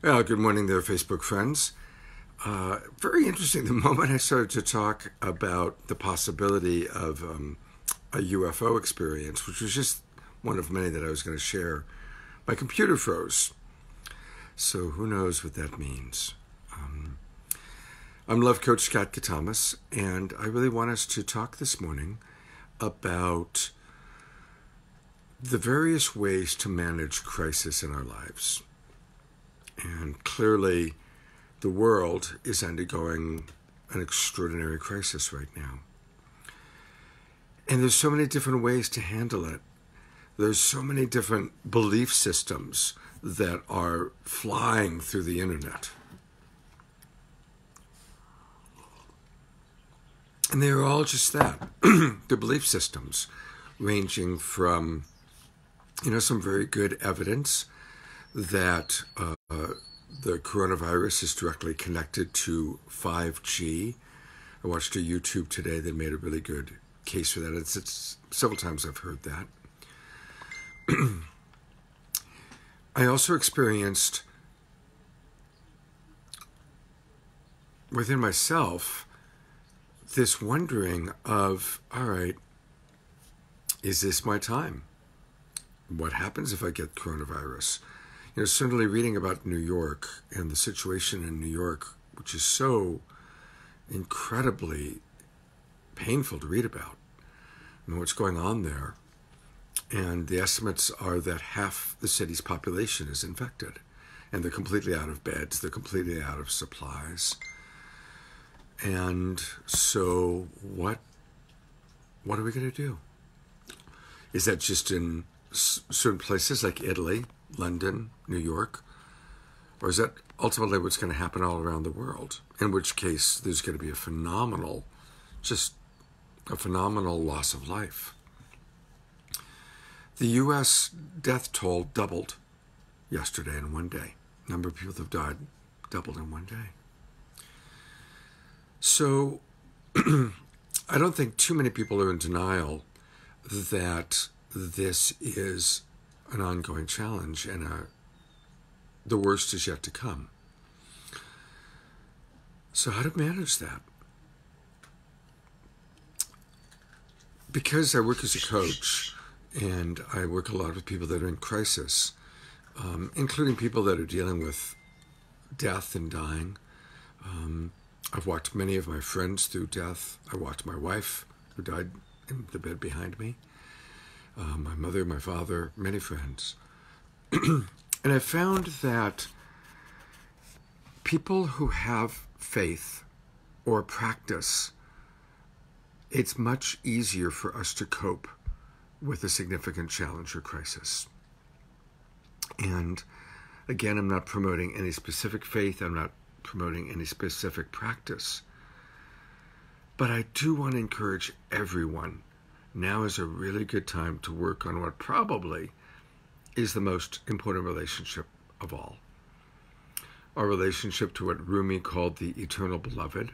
Well, good morning there, Facebook friends. Very interesting. The moment I started to talk about the possibility of a UFO experience, which was just one of many that I was going to share, my computer froze. So who knows what that means. I'm Love Coach Scott Catamas, and I really want us to talk this morning about the various ways to manage crisis in our lives. And clearly, the world is undergoing an extraordinary crisis right now. And there's so many different ways to handle it. There's so many different belief systems that are flying through the internet. And they're all just that. They're belief systems ranging from, some very good evidence that the coronavirus is directly connected to 5G. I watched a YouTube today that made a really good case for that. It's several times I've heard that. I also experienced within myself this wondering of, all right, is this my time? What happens if I get coronavirus? Certainly reading about New York and the situation in New York, which is so incredibly painful to read about, and what's going on there. And the estimates are that half the city's population is infected, and they're completely out of beds, they're completely out of supplies. And so what are we going to do? Is that just in certain places like Italy, London, New York? Or is that ultimately what's going to happen all around the world? In which case, there's going to be a phenomenal loss of life. The U.S. death toll doubled yesterday in one day. The number of people that have died doubled in one day. So I don't think too many people are in denial that this is an ongoing challenge and the worst is yet to come. So how to manage that? Because I work as a coach and I work a lot with people that are in crisis, including people that are dealing with death and dying. I've walked many of my friends through death. I watched my wife, who died in the bed behind me, my mother, my father, many friends. And I found that people who have faith or practice, it's much easier for us to cope with a significant challenge or crisis. And again, I'm not promoting any specific faith. I'm not promoting any specific practice. But I do want to encourage everyone. Now is a really good time to work on what probably is the most important relationship of all. Our relationship to what Rumi called the eternal beloved,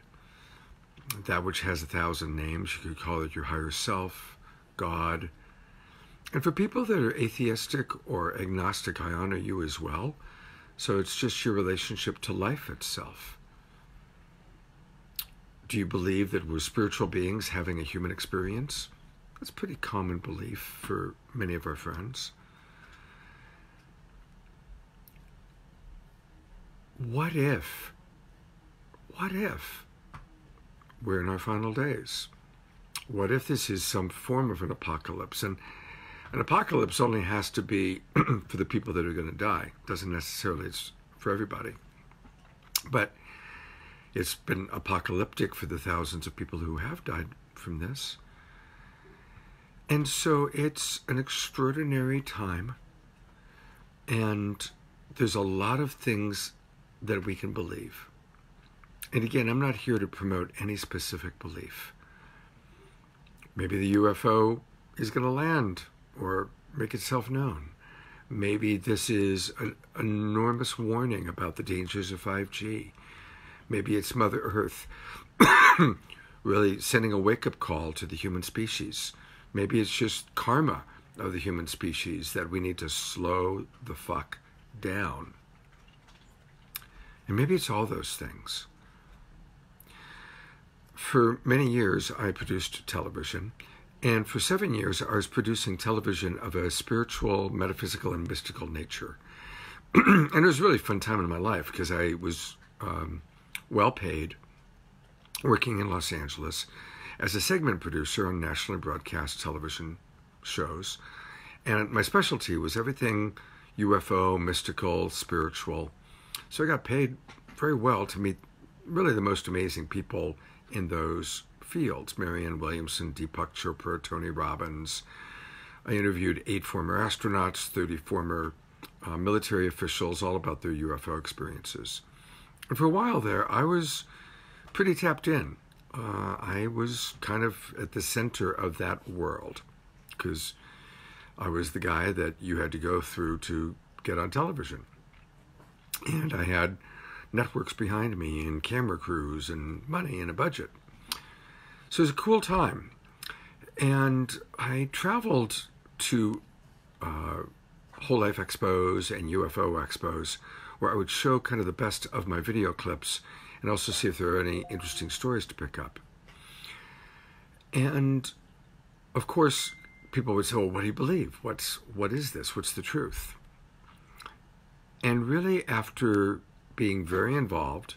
that which has 1,000 names. You could call it your higher self, God. And for people that are atheistic or agnostic, I honor you as well. So it's just your relationship to life itself. Do you believe that we're spiritual beings having a human experience? That's a pretty common belief for many of our friends. What if we're in our final days? What if this is some form of an apocalypse? And an apocalypse only has to be for the people that are going to die. It doesn't necessarily, it's for everybody. But it's been apocalyptic for the thousands of people who have died from this. And so it's an extraordinary time. And there's a lot of things that we can believe. And again, I'm not here to promote any specific belief. Maybe the UFO is going to land or make itself known. Maybe this is an enormous warning about the dangers of 5G. Maybe it's Mother Earth really sending a wake-up call to the human species. Maybe it's just karma of the human species that we need to slow the fuck down. And maybe it's all those things. For many years, I produced television. And for 7 years, I was producing television of a spiritual, metaphysical, and mystical nature. And it was a really fun time in my life because I was well paid, working in Los Angeles as a segment producer on nationally broadcast television shows. And my specialty was everything UFO, mystical, spiritual. So I got paid very well to meet really the most amazing people in those fields. Marianne Williamson, Deepak Chopra, Tony Robbins. I interviewed 8 former astronauts, 30 former military officials, all about their UFO experiences. And for a while there, I was pretty tapped in. I was kind of at the center of that world because I was the guy that you had to go through to get on television. And I had networks behind me and camera crews and money and a budget. So it was a cool time. And I traveled to whole life expos and UFO expos where I would show kind of the best of my video clips and also see if there are any interesting stories to pick up. And of course, people would say, well, what do you believe? What is this? What's the truth? And really, after being very involved,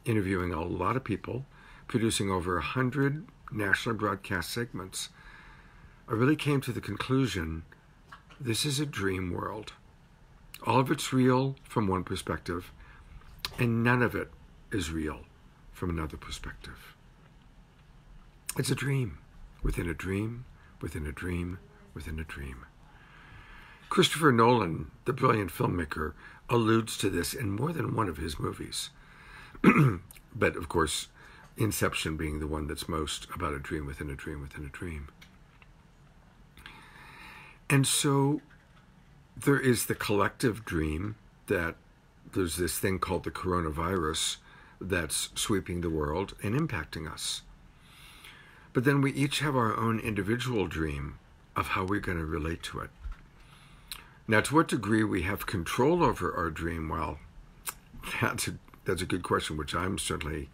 interviewing a lot of people, producing over 100 national broadcast segments, I really came to the conclusion, this is a dream world. All of it's real from one perspective, and none of it is real from another perspective. It's a dream within a dream, within a dream, within a dream. Christopher Nolan, the brilliant filmmaker, alludes to this in more than one of his movies. But of course, Inception being the one that's most about a dream within a dream within a dream. And so there is the collective dream that there's this thing called the coronavirus that's sweeping the world and impacting us. But then we each have our own individual dream of how we're going to relate to it. Now, to what degree we have control over our dream, well, that's a good question, which I'm certainly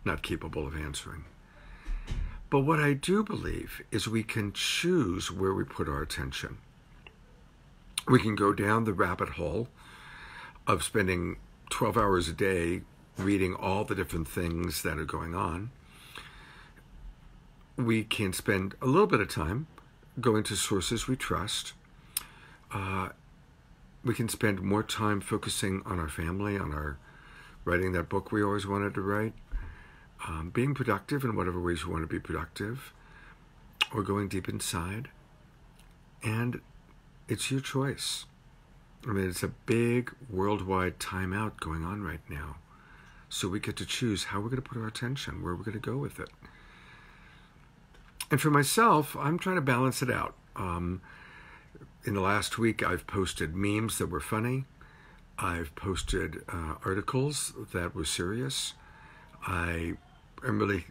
not capable of answering. But what I do believe is we can choose where we put our attention. We can go down the rabbit hole of spending 12 hours a day reading all the different things that are going on. We can spend a little bit of time going to sources we trust. We can spend more time focusing on our family, on our writing that book we always wanted to write, being productive in whatever ways you want to be productive, or going deep inside. And it's your choice. I mean, it's a big worldwide timeout going on right now. So we get to choose how we're going to put our attention, where we're going to go with it. And for myself, I'm trying to balance it out. In the last week, I've posted memes that were funny. I've posted articles that were serious. I really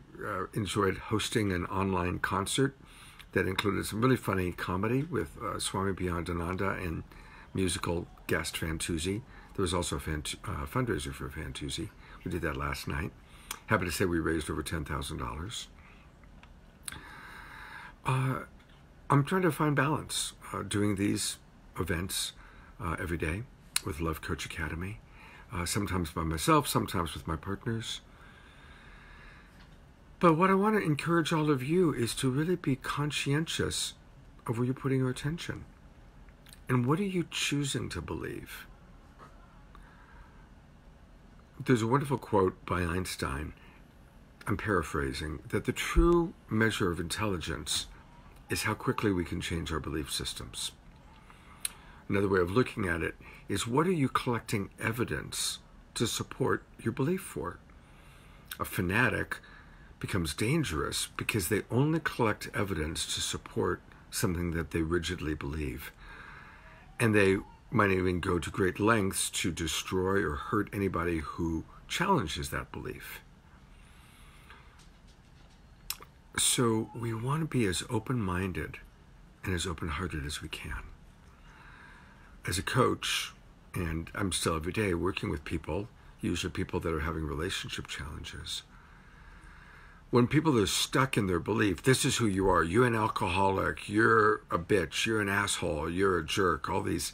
enjoyed hosting an online concert that included some really funny comedy with Swami Beyondananda and musical guest Fantuzzi. There was also a fundraiser for Fantuzzi. We did that last night. Happy to say we raised over $10,000. I'm trying to find balance doing these events every day with Love Coach Academy, sometimes by myself, sometimes with my partners. But what I want to encourage all of you is to really be conscientious of where you're putting your attention. And what are you choosing to believe? There's a wonderful quote by Einstein, I'm paraphrasing, that the true measure of intelligence is how quickly we can change our belief systems. Another way of looking at it is, what are you collecting evidence to support your belief for? A fanatic becomes dangerous because they only collect evidence to support something that they rigidly believe. And they might even go to great lengths to destroy or hurt anybody who challenges that belief. So we want to be as open-minded and as open-hearted as we can. As a coach, and I'm still every day working with people usually people that are having relationship challenges. When people are stuck in their belief, this is who you are, you're an alcoholic, you're a bitch, you're an asshole, you're a jerk, all these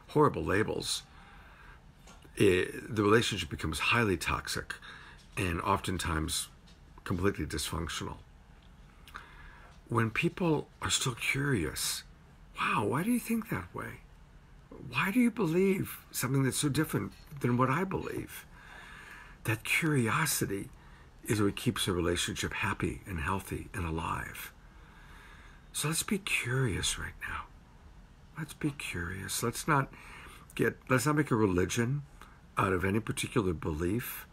horrible labels, the relationship becomes highly toxic and oftentimes completely dysfunctional. When people are still curious, wow, why do you think that way? Why do you believe something that's so different than what I believe? That curiosity is what keeps a relationship happy and healthy and alive. So let's be curious right now. Let's be curious. Let's not make a religion out of any particular belief,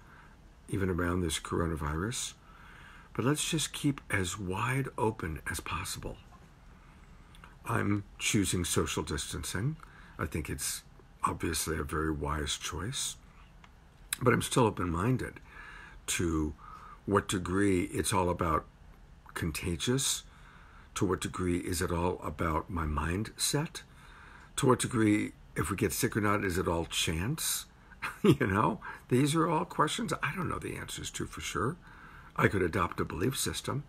even around this coronavirus. But let's just keep as wide open as possible. I'm choosing social distancing. I think it's obviously a very wise choice. But I'm still open-minded to what degree it's all about contagious, to what degree is it all about my mindset, to what degree, if we get sick or not, is it all chance? These are all questions I don't know the answers to for sure. I could adopt a belief system.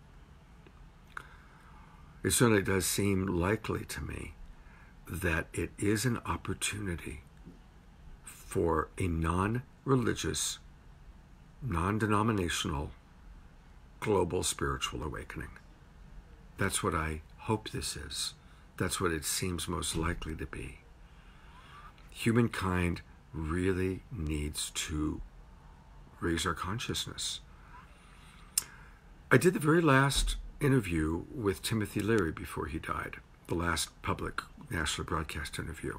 It certainly does seem likely to me that it is an opportunity for a non-religious, non-denominational, global spiritual awakening. That's what I hope this is. That's what it seems most likely to be. Humankind really needs to raise our consciousness. I did the very last interview with Timothy Leary before he died, the last public national broadcast interview.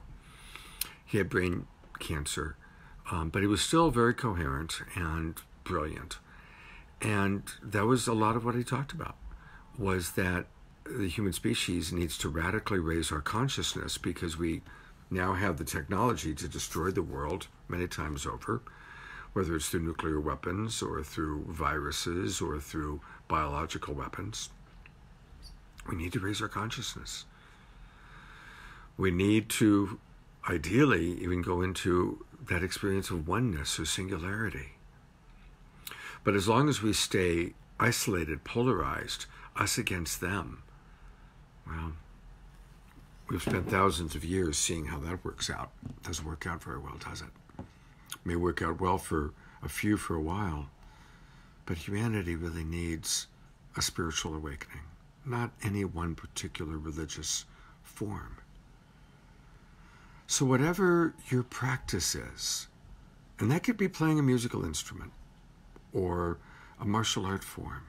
He had brain cancer, but he was still very coherent and brilliant. And that was a lot of what he talked about, was that the human species needs to radically raise our consciousness because we now have the technology to destroy the world many times over, whether it's through nuclear weapons or through viruses or through biological weapons. We need to raise our consciousness. We need to, ideally, even go into that experience of oneness or singularity. But as long as we stay isolated, polarized, us against them, well, we've spent thousands of years seeing how that works out. It doesn't work out very well, does it? It may work out well for a few for a while, but humanity really needs a spiritual awakening, not any one particular religious form. So whatever your practice is, and that could be playing a musical instrument or a martial art form.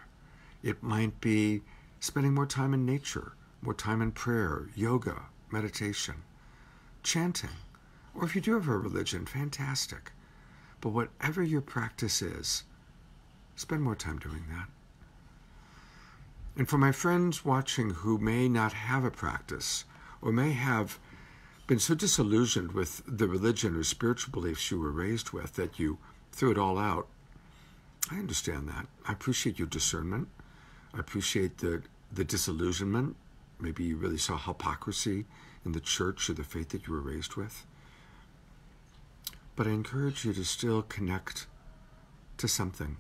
It might be spending more time in nature, more time in prayer, yoga, meditation, chanting. Or if you do have a religion, fantastic. But whatever your practice is, spend more time doing that. And for my friends watching who may not have a practice or may have been so disillusioned with the religion or spiritual beliefs you were raised with that you threw it all out, I understand that. I appreciate your discernment. I appreciate the disillusionment. Maybe you really saw hypocrisy in the church or the faith that you were raised with. But I encourage you to still connect to something,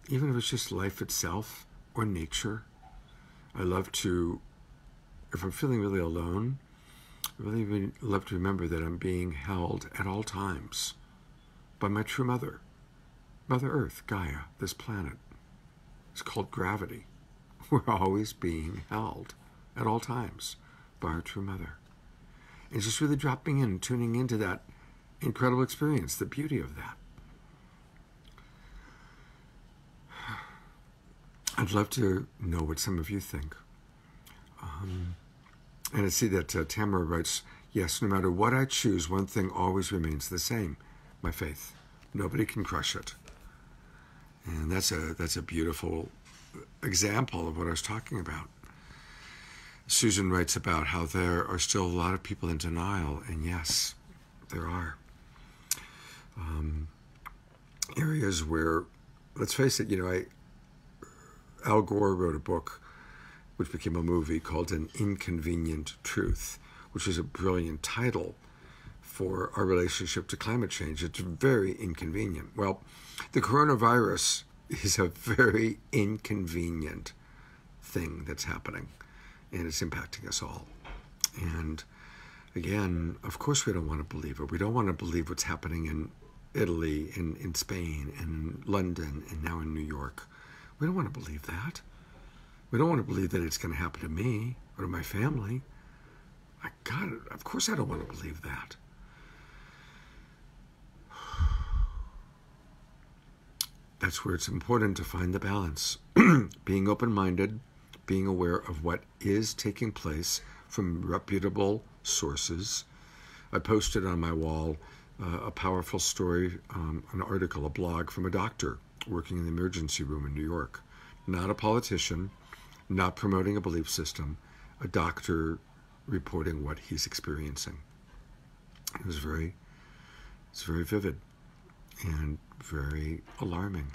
even if it's just life itself or nature. I love to, if I'm feeling really alone, I really love to remember that I'm being held at all times by my true mother, Mother Earth, Gaia, this planet. It's called gravity. We're always being held at all times by our true mother. And just really dropping in, tuning into that incredible experience, the beauty of that. I'd love to know what some of you think. And I see that Tamara writes, yes, no matter what I choose, one thing always remains the same, my faith. Nobody can crush it. And that's a beautiful example of what I was talking about. Susan writes about how there are still a lot of people in denial, and yes, there are. Areas where, let's face it, Al Gore wrote a book which became a movie called An Inconvenient Truth, which is a brilliant title for our relationship to climate change. It's very inconvenient. Well, the coronavirus is a very inconvenient thing that's happening, and it's impacting us all. And again, of course we don't want to believe it. We don't want to believe what's happening in Italy, in Spain, and in London, and now in New York. We don't want to believe that. We don't want to believe that it's going to happen to me or to my family. Of course I don't want to believe that. That's where it's important to find the balance. Being open-minded, being aware of what is taking place from reputable sources. I posted on my wall a powerful story, an article, a blog from a doctor working in the emergency room in New York. Not a politician, not promoting a belief system, a doctor reporting what he's experiencing. It's very vivid and very alarming.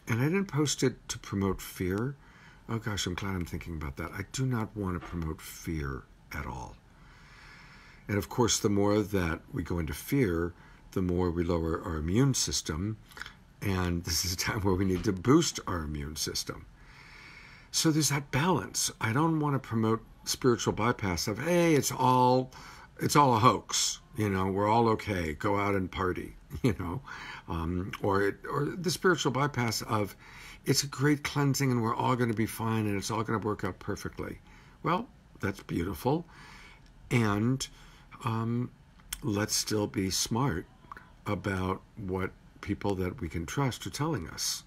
And I didn't post it to promote fear. Oh gosh, I'm glad I'm thinking about that. I do not want to promote fear at all. And of course, the more that we go into fear, the more we lower our immune system. And this is a time where we need to boost our immune system. So there's that balance. I don't want to promote spiritual bypass of, hey, it's all a hoax. We're all okay. Go out and party. Or the spiritual bypass of, it's a great cleansing and we're all going to be fine and it's all going to work out perfectly. Well, that's beautiful. And let's still be smart about what people that we can trust are telling us.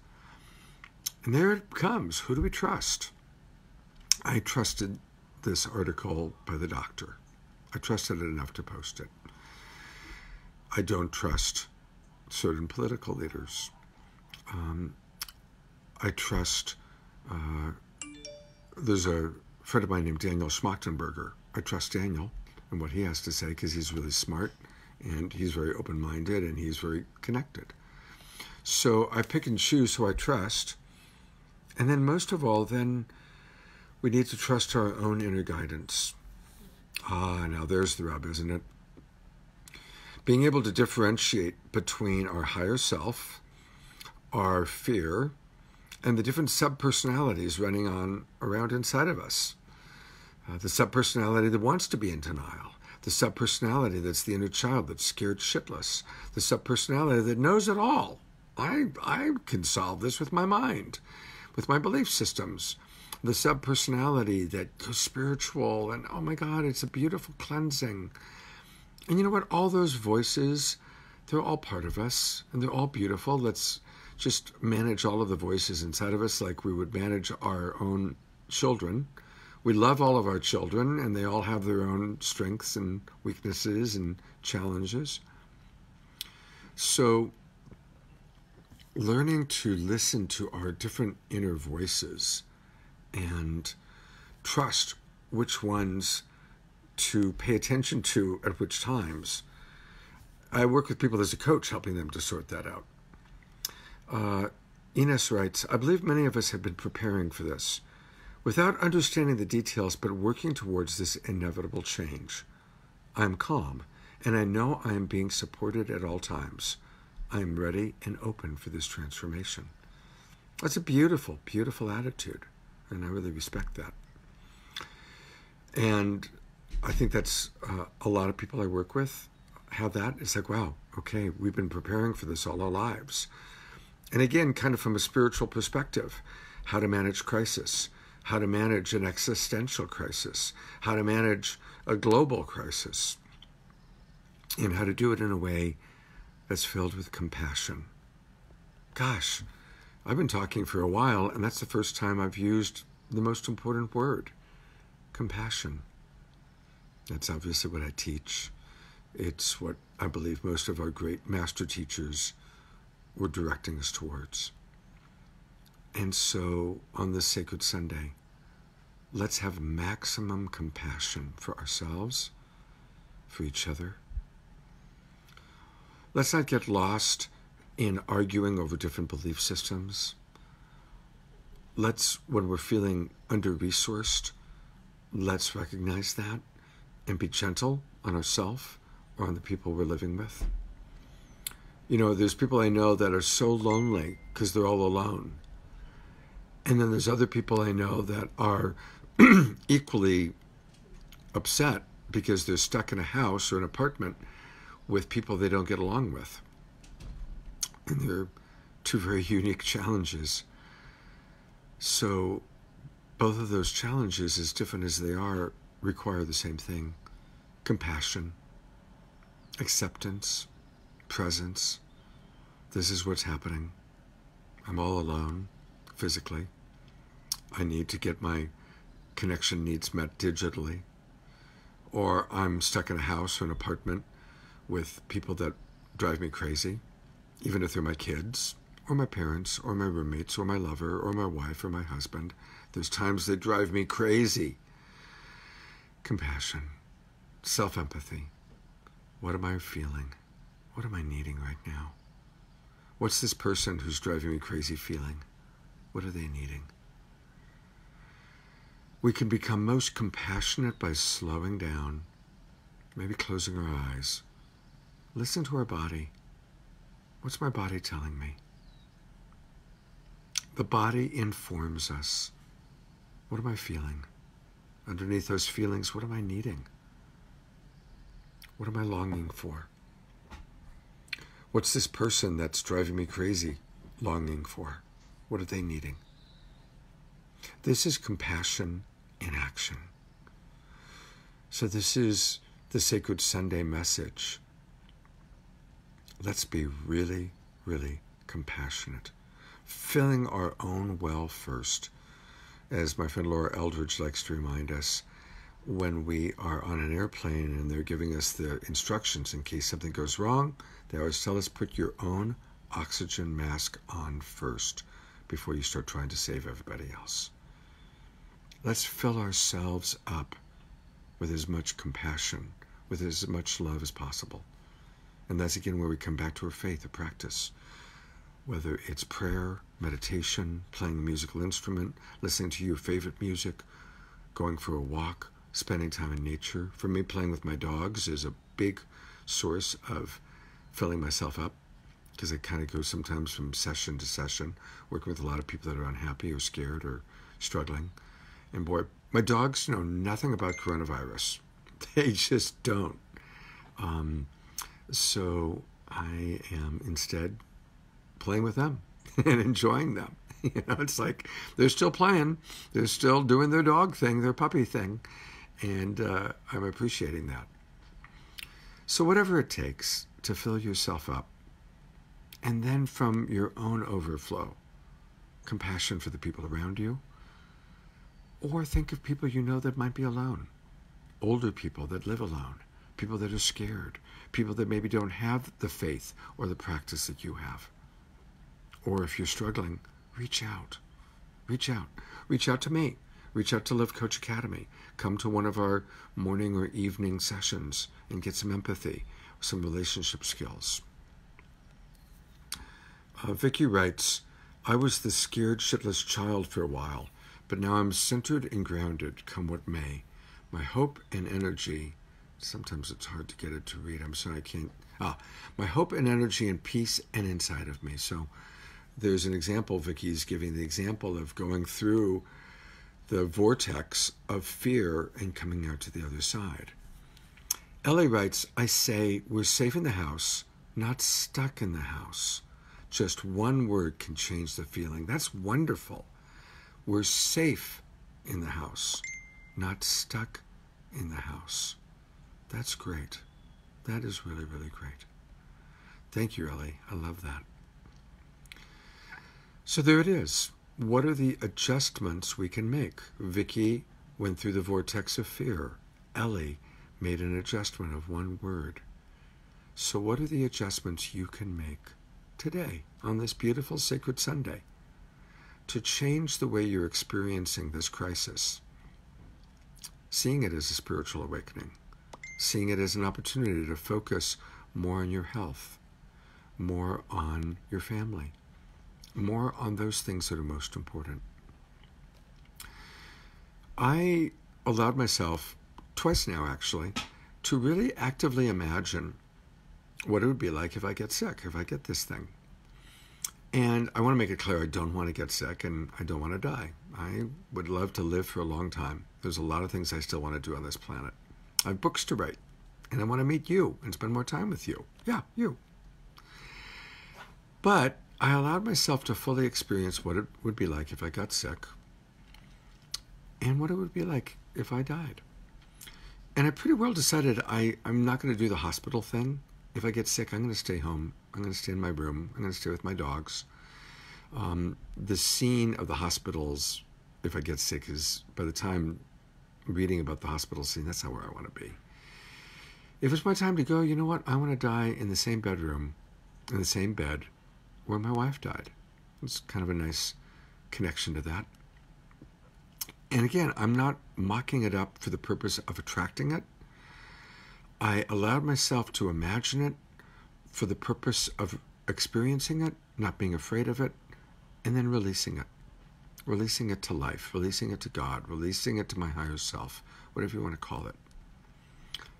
And there it comes. Who do we trust? I trusted this article by the doctor. I trusted it enough to post it. I don't trust certain political leaders. I trust, there's a friend of mine named Daniel Schmachtenberger. I trust Daniel and what he has to say because he's really smart and he's very open-minded and he's very connected. So I pick and choose who I trust. And then most of all, then we need to trust our own inner guidance. Now there's the rub, isn't it? Being able to differentiate between our higher self, our fear, and the different sub-personalities running around inside of us. The sub-personality that wants to be in denial. The sub-personality that's the inner child that's scared shitless. The sub-personality that knows it all. I can solve this with my mind, with my belief systems. The sub-personality that goes spiritual and, oh my God, it's a beautiful cleansing. And you know what? All those voices, they're all part of us and they're all beautiful. Let's just manage all of the voices inside of us like we would manage our own children. We love all of our children and they all have their own strengths and weaknesses and challenges. So learning to listen to our different inner voices and trust which ones to pay attention to at which times. I work with people as a coach, helping them to sort that out. Enos Rights, I believe many of us have been preparing for this without understanding the details, but working towards this inevitable change. I am calm, and I know I am being supported at all times. I am ready and open for this transformation. That's a beautiful, beautiful attitude, and I really respect that. And I think that's a lot of people I work with have that. It's like, wow, okay, we've been preparing for this all our lives. And again, kind of from a spiritual perspective, how to manage crisis, how to manage an existential crisis, how to manage a global crisis, and how to do it in a way that's filled with compassion. Gosh, I've been talking for a while, and that's the first time I've used the most important word, compassion. That's obviously what I teach. It's what I believe most of our great master teachers were directing us towards. And so on this sacred Sunday, let's have maximum compassion for ourselves, for each other. Let's not get lost in arguing over different belief systems. Let's, when we're feeling under-resourced, let's recognize that and be gentle on ourselves or on the people we're living with? You know, there's people I know that are so lonely because they're all alone. And then there's other people I know that are equally upset because they're stuck in a house or an apartment with people they don't get along with. And they're two very unique challenges. So both of those challenges, as different as they are, require the same thing: compassion, acceptance, presence. This is what's happening. I'm all alone, physically. I need to get my connection needs met digitally. Or I'm stuck in a house or an apartment with people that drive me crazy, even if they're my kids, or my parents, or my roommates, or my lover, or my wife, or my husband. There's times they drive me crazy. Compassion, self-empathy. What am I feeling? What am I needing right now? What's this person who's driving me crazy feeling? What are they needing? We can become most compassionate by slowing down, maybe closing our eyes. Listen to our body. What's my body telling me? The body informs us. What am I feeling? Underneath those feelings, what am I needing? What am I longing for? What's this person that's driving me crazy longing for? What are they needing? This is compassion in action. So this is the Sacred Sunday message. Let's be really, really compassionate. Filling our own well first. As my friend Laura Eldridge likes to remind us, when we are on an airplane and they're giving us the instructions in case something goes wrong, they always tell us, put your own oxygen mask on first before you start trying to save everybody else. Let's fill ourselves up with as much compassion, with as much love as possible. And that's again where we come back to our faith, a practice. Whether it's prayer, meditation, playing a musical instrument, listening to your favorite music, going for a walk, spending time in nature. For me, playing with my dogs is a big source of filling myself up, because I kind of go sometimes from session to session, working with a lot of people that are unhappy or scared or struggling. And boy, my dogs know nothing about coronavirus. They just don't. So I am instead playing with them and enjoying them. You know, it's like they're still playing. They're still doing their dog thing, their puppy thing. And I'm appreciating that. So whatever it takes to fill yourself up. And then from your own overflow, compassion for the people around you. Or think of people you know that might be alone. Older people that live alone. People that are scared. People that maybe don't have the faith or the practice that you have. Or if you're struggling, reach out. Reach out. Reach out to me. Reach out to Live Coach Academy. Come to one of our morning or evening sessions and get some empathy, some relationship skills. Vicky writes, I was the scared shitless child for a while, but now I'm centered and grounded, come what may. My hope and energy, sometimes it's hard to get it to read, I'm sorry I can't. My hope and energy and peace and inside of me. So there's an example, Vicky's giving the example of going through the vortex of fear and coming out to the other side. Ellie writes, I say we're safe in the house, not stuck in the house. Just one word can change the feeling. That's wonderful. We're safe in the house, not stuck in the house. That's great. That is really, really great. Thank you, Ellie. I love that. So there it is. What are the adjustments we can make? Vicky went through the vortex of fear. Ellie made an adjustment of one word. So what are the adjustments you can make today on this beautiful sacred Sunday to change the way you're experiencing this crisis? Seeing it as a spiritual awakening. Seeing it as an opportunity to focus more on your health, more on your family, more on those things that are most important. I allowed myself, twice now actually, to really actively imagine what it would be like if I get sick, if I get this thing. And I want to make it clear, I don't want to get sick and I don't want to die. I would love to live for a long time. There's a lot of things I still want to do on this planet. I have books to write, and I want to meet you and spend more time with you. Yeah, you. But I allowed myself to fully experience what it would be like if I got sick and what it would be like if I died. And I pretty well decided I'm not going to do the hospital thing. If I get sick, I'm going to stay home. I'm going to stay in my room. I'm going to stay with my dogs. The scene of the hospitals, if I get sick, is, by the time reading about the hospital scene, that's not where I want to be. If it's my time to go, you know what? I want to die in the same bedroom, in the same bed where my wife died. It's kind of a nice connection to that. And again, I'm not mocking it up for the purpose of attracting it. I allowed myself to imagine it for the purpose of experiencing it, not being afraid of it, and then releasing it to life, releasing it to God, releasing it to my higher self, whatever you want to call it.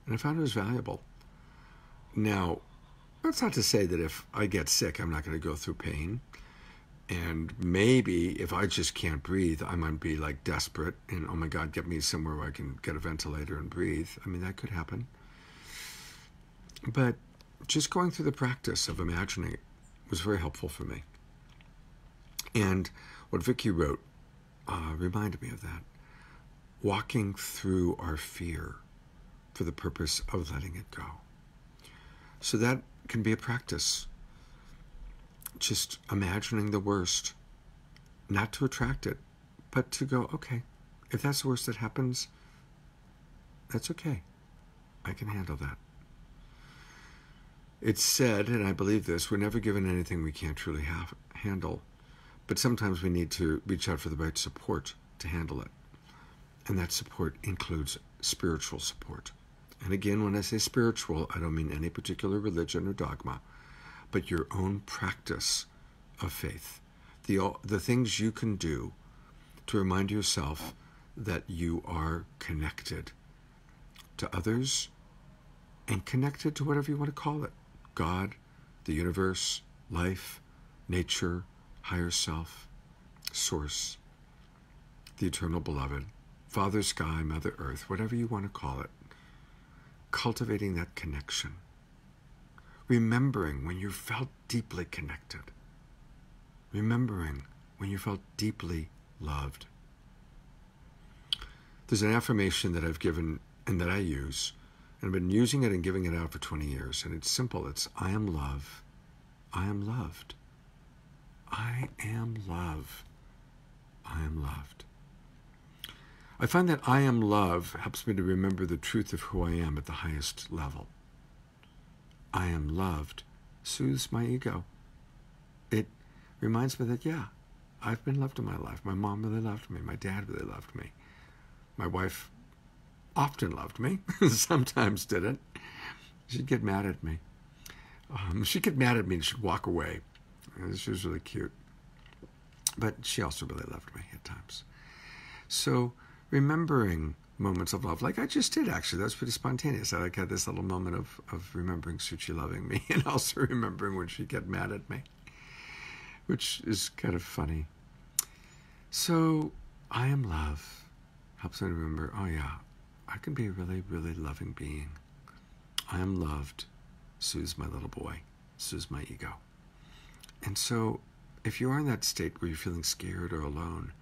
And I found it was valuable. Now, that's not to say that if I get sick, I'm not going to go through pain. And maybe if I just can't breathe, I might be like desperate and, oh my God, get me somewhere where I can get a ventilator and breathe. I mean, that could happen. But just going through the practice of imagining it was very helpful for me. And what Vicky wrote reminded me of that. Walking through our fear for the purpose of letting it go. So that can be a practice. Just imagining the worst, not to attract it, but to go, okay, if that's the worst that happens, that's okay. I can handle that. It's said, and I believe this, we're never given anything we can't truly handle, but sometimes we need to reach out for the right support to handle it. And that support includes spiritual support. And again, when I say spiritual, I don't mean any particular religion or dogma, but your own practice of faith. The things you can do to remind yourself that you are connected to others and connected to whatever you want to call it. God, the universe, life, nature, higher self, source, the eternal beloved, Father Sky, Mother Earth, whatever you want to call it. Cultivating that connection. Remembering when you felt deeply connected. Remembering when you felt deeply loved. There's an affirmation that I've given and that I use, and I've been using it and giving it out for 20 years, and it's simple. It's, I am love. I am loved. I am love. I am loved. I find that I am love helps me to remember the truth of who I am at the highest level. I am loved soothes my ego. It reminds me that, yeah, I've been loved in my life. My mom really loved me. My dad really loved me. My wife often loved me, sometimes didn't. She'd get mad at me. She'd get mad at me and she'd walk away. She was really cute. But she also really loved me at times. So remembering moments of love, like I just did actually, that was pretty spontaneous. I had this little moment of remembering Suchi loving me and also remembering when she'd get mad at me, which is kind of funny. So I am love helps me to remember, oh yeah, I can be a really, really loving being. I am loved soothes my little boy, soothes my ego. And so if you are in that state where you're feeling scared or alone,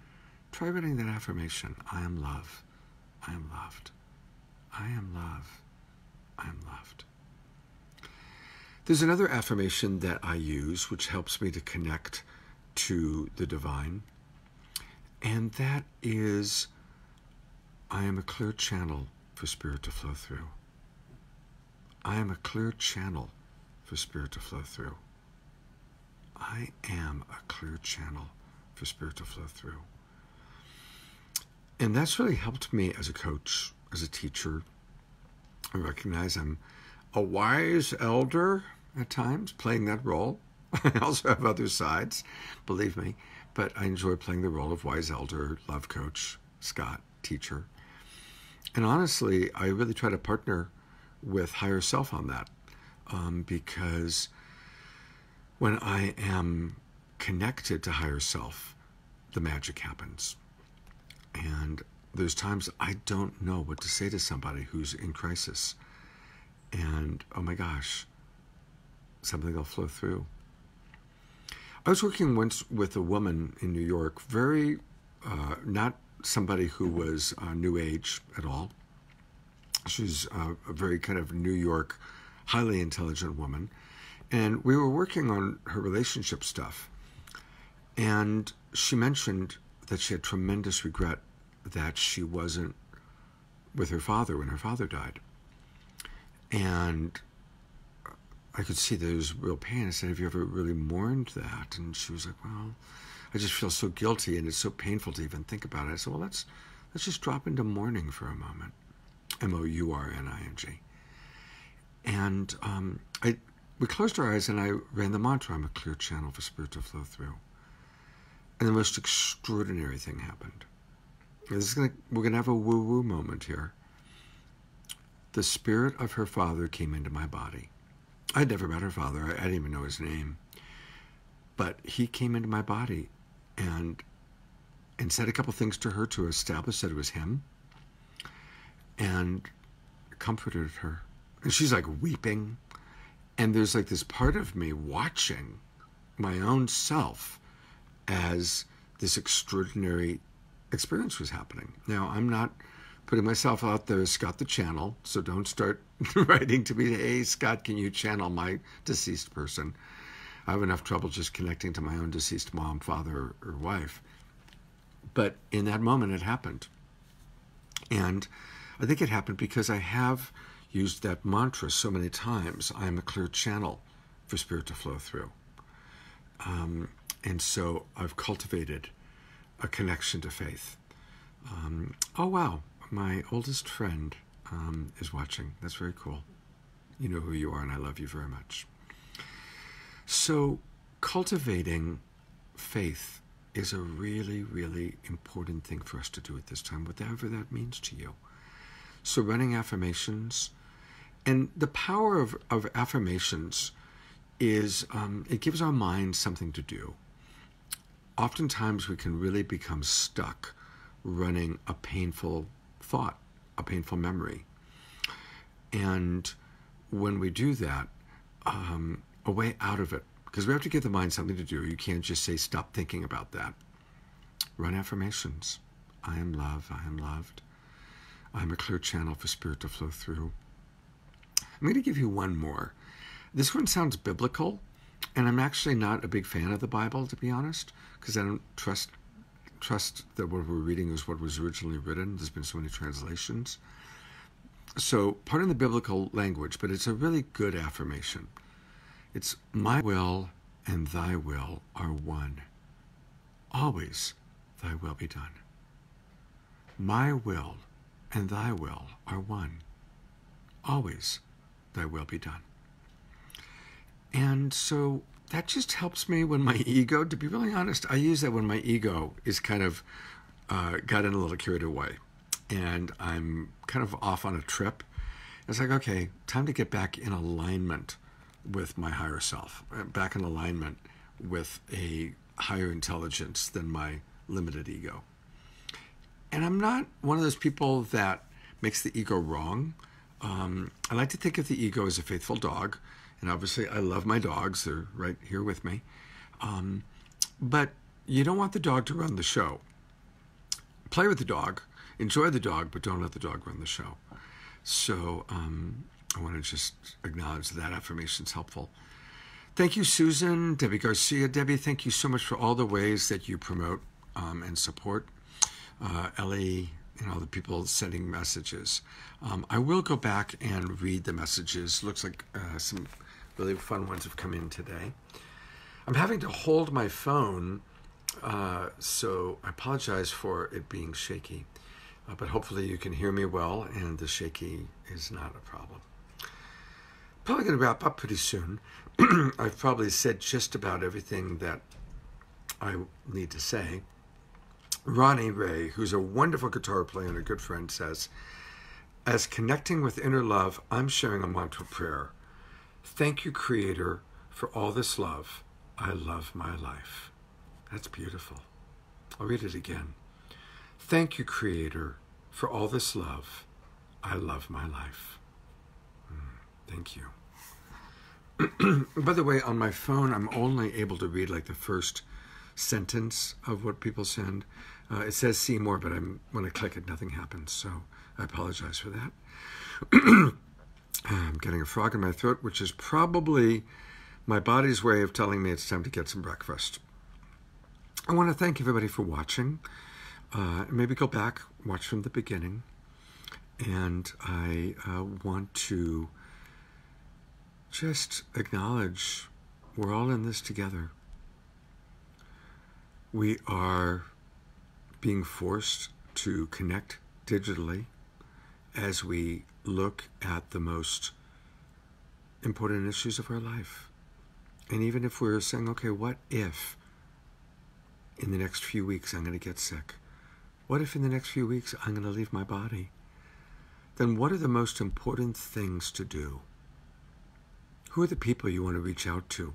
try writing that affirmation. I am love. I am loved. I am love. I am loved. There's another affirmation that I use which helps me to connect to the divine, and that is, I am a clear channel for spirit to flow through. I am a clear channel for spirit to flow through. I am a clear channel for spirit to flow through. And that's really helped me as a coach, as a teacher. I recognize I'm a wise elder at times, playing that role. I also have other sides, believe me, but I enjoy playing the role of wise elder, love coach, Scott, teacher. And honestly, I really try to partner with higher self on that, because when I am connected to higher self, the magic happens. And there's times I don't know what to say to somebody who's in crisis. And, oh my gosh, something will flow through. I was working once with a woman in New York, very, not somebody who was New Age at all. She's a very kind of New York, highly intelligent woman. And we were working on her relationship stuff. And she mentioned that she had tremendous regret that she wasn't with her father when her father died. And I could see there was real pain. I said, have you ever really mourned that? And she was like, well, I just feel so guilty and it's so painful to even think about it. I said, well, let's just drop into mourning for a moment. mourning. And we closed our eyes and I ran the mantra, I'm a clear channel for spirit to flow through. And the most extraordinary thing happened. We're going to have a woo-woo moment here. The spirit of her father came into my body. I'd never met her father. I didn't even know his name. But he came into my body and said a couple things to her to establish that it was him, and comforted her. And she's like weeping. And there's like this part of me watching my own self as this extraordinary experience was happening. Now, I'm not putting myself out there as Scott the Channel, so don't start writing to me, hey, Scott, can you channel my deceased person? I have enough trouble just connecting to my own deceased mom, father, or wife. But in that moment, it happened. And I think it happened because I have used that mantra so many times. I am a clear channel for spirit to flow through. And so I've cultivated a connection to faith. Oh, wow. My oldest friend is watching. That's very cool. You know who you are, and I love you very much. So cultivating faith is a really, really important thing for us to do at this time, whatever that means to you. So running affirmations, and the power of affirmations is it gives our mind something to do. Oftentimes we can really become stuck running a painful thought, a painful memory. And when we do that, a way out of it, because we have to give the mind something to do. You can't just say, stop thinking about that. Run affirmations. I am love, I am loved. I'm a clear channel for spirit to flow through. I'm going to give you one more. This one sounds biblical, and I'm actually not a big fan of the Bible, to be honest, because I don't trust that what we're reading is what was originally written. There's been so many translations. So pardon the biblical language, but it's a really good affirmation. It's, my will and thy will are one. Always thy will be done. My will and thy will are one. Always thy will be done. And so that just helps me when my ego, to be really honest, I use that when my ego is kind of gotten a little carried away and I'm kind of off on a trip. It's like, okay, time to get back in alignment with my higher self, back in alignment with a higher intelligence than my limited ego. And I'm not one of those people that makes the ego wrong. I like to think of the ego as a faithful dog. And obviously, I love my dogs. They're right here with me. But you don't want the dog to run the show. Play with the dog, enjoy the dog, but don't let the dog run the show. So I want to just acknowledge that affirmation is helpful. Thank you, Susan, Debbie Garcia. Debbie, thank you so much for all the ways that you promote and support. Ellie and all the people sending messages. I will go back and read the messages. Looks like some really fun ones have come in today. I'm having to hold my phone, so I apologize for it being shaky. But hopefully you can hear me well, and the shaky is not a problem. Probably going to wrap up pretty soon. I've probably said just about everything that I need to say. Ronnie Ray, who's a wonderful guitar player and a good friend, says, As connecting with inner love, I'm sharing a mantra prayer. Thank you, Creator, for all this love. I love my life. That's beautiful. I'll read it again. Thank you, Creator, for all this love. I love my life. Thank you. By the way, on my phone, I'm only able to read like the first sentence of what people send. It says see more, but when I click it, nothing happens. So I apologize for that. I'm getting a frog in my throat, which is probably my body's way of telling me it's time to get some breakfast. I want to thank everybody for watching. Maybe go back, watch from the beginning. And I want to just acknowledge we're all in this together. We are being forced to connect digitally as we look at the most important issues of our life. And even if we're saying, okay, what if in the next few weeks I'm going to get sick? What if in the next few weeks I'm going to leave my body? Then what are the most important things to do? Who are the people you want to reach out to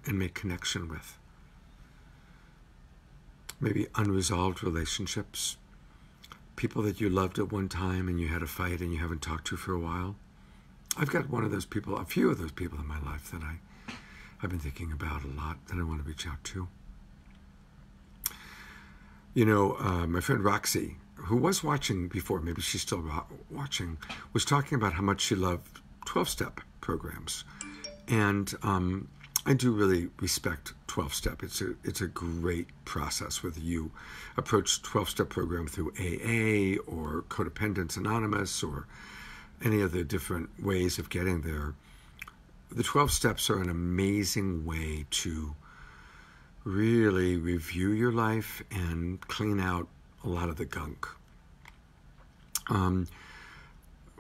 and make connection with? Maybe unresolved relationships, people that you loved at one time and you had a fight and you haven't talked to for a while. I've got one of those people, a few of those people in my life that I've been thinking about a lot that I want to reach out to. You know, my friend Roxy, who was watching before, maybe she's still watching, was talking about how much she loved 12-step programs. And I do really respect 12-step. It's a great process, whether you approach 12-step program through AA or Codependence Anonymous or any of the different ways of getting there. The 12 steps are an amazing way to really review your life and clean out a lot of the gunk.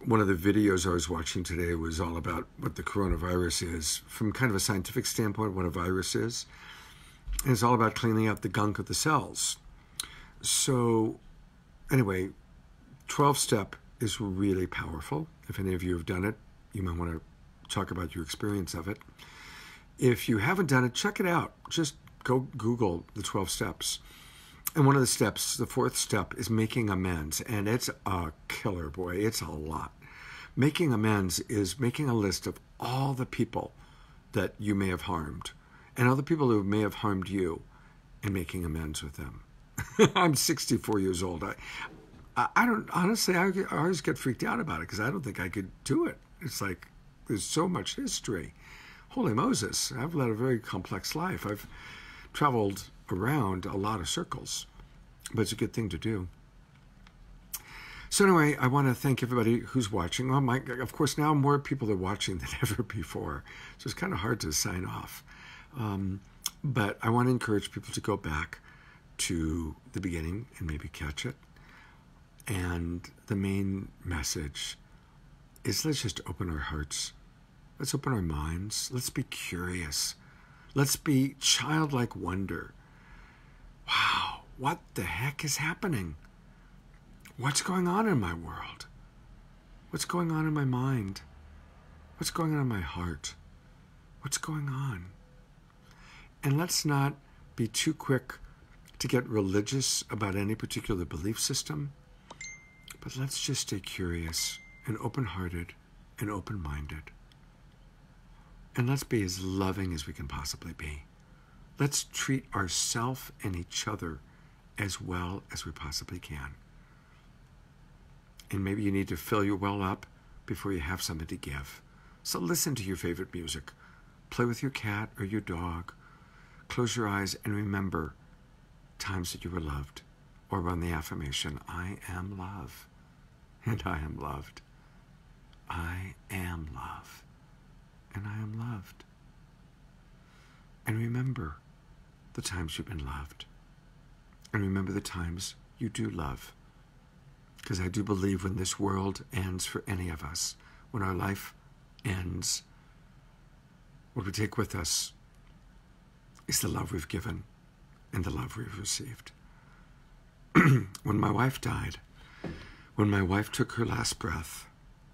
One of the videos I was watching today was all about what the coronavirus is, from kind of a scientific standpoint, what a virus is. And it's all about cleaning out the gunk of the cells. So anyway, 12-step is really powerful. If any of you have done it, you might want to talk about your experience of it. If you haven't done it, check it out. Just go Google the 12 steps. And one of the steps, the fourth step, is making amends. And it's a killer, boy. It's a lot. Making amends is making a list of all the people that you may have harmed and all the people who may have harmed you and making amends with them. I'm 64 years old. I don't, honestly, I always get freaked out about it because I don't think I could do it. It's like there's so much history. Holy Moses, I've led a very complex life. I've traveled around a lot of circles, but it's a good thing to do. So anyway, I want to thank everybody who's watching. Of course, now more people are watching than ever before, so it's kind of hard to sign off. But I want to encourage people to go back to the beginning and maybe catch it. And the main message is let's just open our hearts. Let's open our minds. Let's be curious. Let's be childlike wonder. Wow, what the heck is happening? What's going on in my world? What's going on in my mind? What's going on in my heart? What's going on? And let's not be too quick to get religious about any particular belief system, but let's just stay curious and open-hearted and open-minded. And let's be as loving as we can possibly be. Let's treat ourselves and each other as well as we possibly can. And maybe you need to fill your well up before you have something to give. So listen to your favorite music. Play with your cat or your dog. Close your eyes and remember times that you were loved. Or run the affirmation, I am love. And I am loved. I am love. And I am loved. And remember the times you've been loved. And remember the times you do love. Because I do believe when this world ends for any of us, when our life ends, what we take with us is the love we've given and the love we've received. When my wife died, When my wife took her last breath,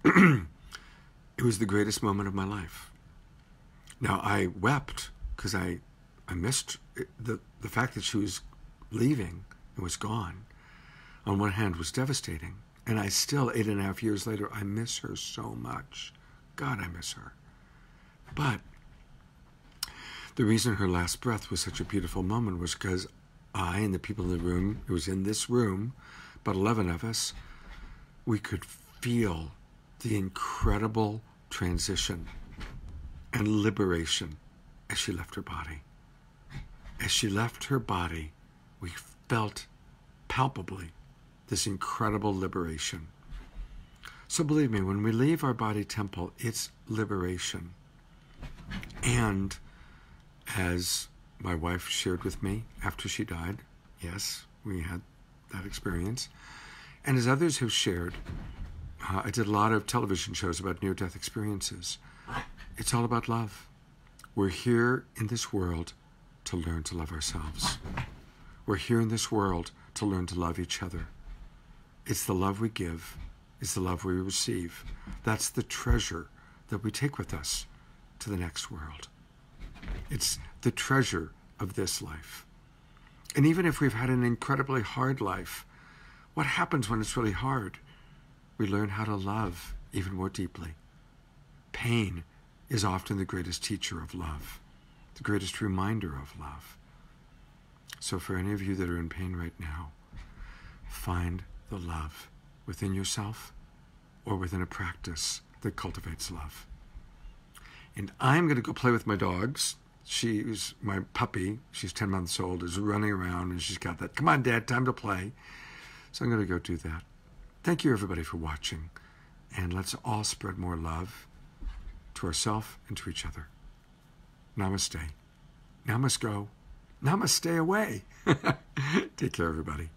it was the greatest moment of my life. Now, I wept because I missed the fact that she was leaving and was gone. On one hand, was devastating. And I still, 8.5 years later, I miss her so much. God, I miss her. But the reason her last breath was such a beautiful moment was because I and the people in the room, it was in this room, about 11 of us, we could feel the incredible transition and liberation as she left her body. As she left her body, we felt palpably this incredible liberation. So believe me, when we leave our body temple, it's liberation. And as my wife shared with me after she died, yes, we had that experience. And as others have shared, I did a lot of television shows about near-death experiences. It's all about love. We're here in this world to learn to love ourselves. We're here in this world to learn to love each other. It's the love we give. It's the love we receive. That's the treasure that we take with us to the next world. It's the treasure of this life. And even if we've had an incredibly hard life, what happens when it's really hard? We learn how to love even more deeply. Pain is often the greatest teacher of love, the greatest reminder of love. So for any of you that are in pain right now, find the love within yourself or within a practice that cultivates love. And I'm going to go play with my dogs. She's my puppy. She's 10 months old, is running around, and she's got that, come on, Dad, time to play. So I'm going to go do that. Thank you, everybody, for watching. And let's all spread more love to ourselves and to each other. Namaste. Namaste. Namaste away. Take care, everybody.